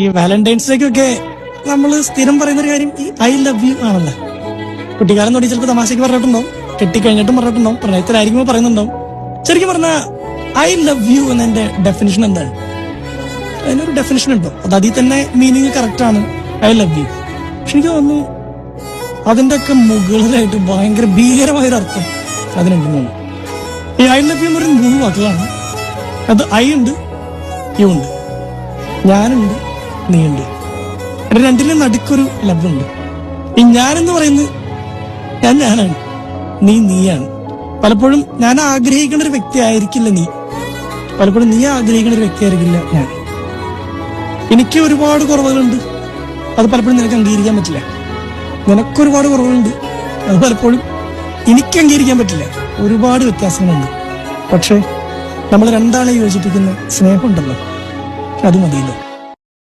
ഈ വാലന്റൈൻസ് ഡേക്കൊക്കെ നമ്മൾ സ്ഥിരം പറയുന്ന ഒരു കാര്യം ഈ ഐ ലവ് യു ആണല്ലോ. കുട്ടിക്കാലം തൊട്ട് ചിലപ്പോൾ തമാശക്ക് പറഞ്ഞിട്ടുണ്ടാവും, കെട്ടിക്കഴിഞ്ഞിട്ടും പറഞ്ഞിട്ടുണ്ടാവും, പ്രണയത്തിലായിരിക്കുമ്പോൾ പറയുന്നുണ്ടാവും. ശരിക്കും പറഞ്ഞാൽ ഐ ലവ് യു എന്നതിന്റെ ഡെഫിനിഷൻ എന്താണ്? അതിനൊരു ഡെഫിനിഷൻ ഉണ്ടോ? അത് അതിൽ തന്നെ മീനിങ് കറക്റ്റ് ആണ്, ഐ ലവ് യു. പക്ഷെ എനിക്ക് തോന്നുന്നു അതിന്റെ ഒക്കെ മുകളിലായിട്ട് ഭയങ്കര ഭീകരമായൊരു അർത്ഥം അതിനുണ്ടെന്നാണ്. ഈ ഐ ലവ് യു എന്ന് പറയുന്നത് 3 വാക്കുകളാണ്. അത് ഐ ഉണ്ട്, യു ഉണ്ട്, ഞാനുണ്ട്, നീയുണ്ട്. രണ്ടിലും നടുക്കൊരു ലവ് ഉണ്ട്. ഈ ഞാനെന്ന് പറയുന്നത് ഞാനാണ്, നീയാണ്. പലപ്പോഴും ഞാൻ ആഗ്രഹിക്കുന്ന ഒരു വ്യക്തി ആയിരിക്കില്ല നീ, പലപ്പോഴും നീ ആഗ്രഹിക്കുന്ന ഒരു വ്യക്തി ആയിരിക്കില്ല ഞാൻ. എനിക്ക് ഒരുപാട് കുറവുകളുണ്ട്, അത് പലപ്പോഴും നിനക്ക് അംഗീകരിക്കാൻ പറ്റില്ല. നിനക്കൊരുപാട് കുറവുകളുണ്ട്, അത് പലപ്പോഴും എനിക്ക് അംഗീകരിക്കാൻ പറ്റില്ല. ഒരുപാട് വ്യത്യാസങ്ങളുണ്ട്. പക്ഷെ നമ്മൾ രണ്ടാളെ യോജിപ്പിക്കുന്ന സ്നേഹമുണ്ടല്ലോ, അത് മതിയല്ലോ.